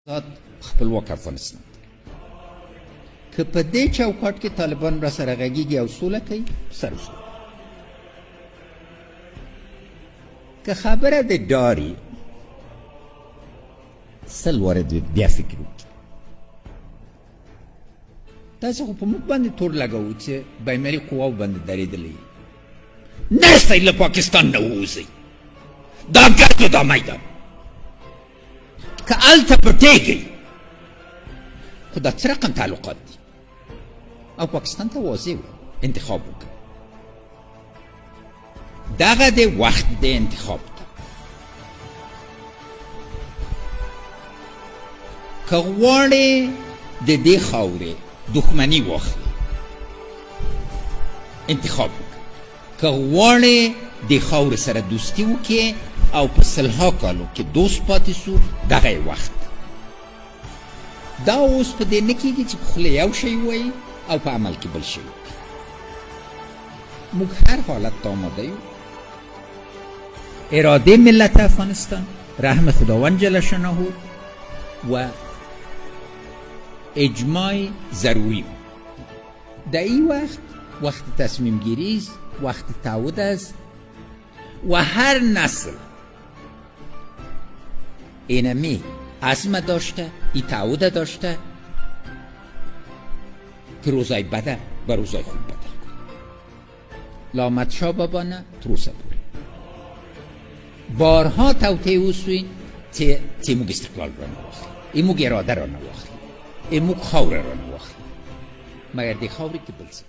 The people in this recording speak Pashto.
خپلواک افغانستان که په دې چوکاټ کې طالبان را سره غږیږي او سوله کوي سر وسوله که خبره د ډاري سل وارد بیا فکر وکړي تاسو خو په موږ باندې تور لګوو چې بینالمللي قواو باندې درېدلی نشئ له پاکستان نه ووځئ دا ګرځو دا میدان که هلته پټېږئ خو دا څه رقم تعلقات دي او پاکستان ته واضح و انتخاب وکړه دغه د وخت د انتخاب ته که غواړې د دې خاورې دښمني واخلي انتخاب وکړه که غواړې د خاورې سره دوستي وکړې او په سلها کالو کې دوست پاتې سو دغه یې وخت دا اوس په دې نه کېږي چې په خوله یو شی ووایي او په عمل کې بل شی وکړي موږ هر حالت ته آماده یو اراده ملت افغانستان رحم خداوند جل شانه و اجماع ضروری در این وقت تصمیم گیری است وقت تعهد است و هر نسل اینمی عزم داشته این تعهد داشته که روزای بده و روزای خوب بدل کنه لامت شا بابانه تروسه بود بارها توطئه وسوی تی موږ استقلال را نواخلي ای موږ اراده را نواخلي ای موږ خاوره را نواخلي مګر د خاورې کې بل څه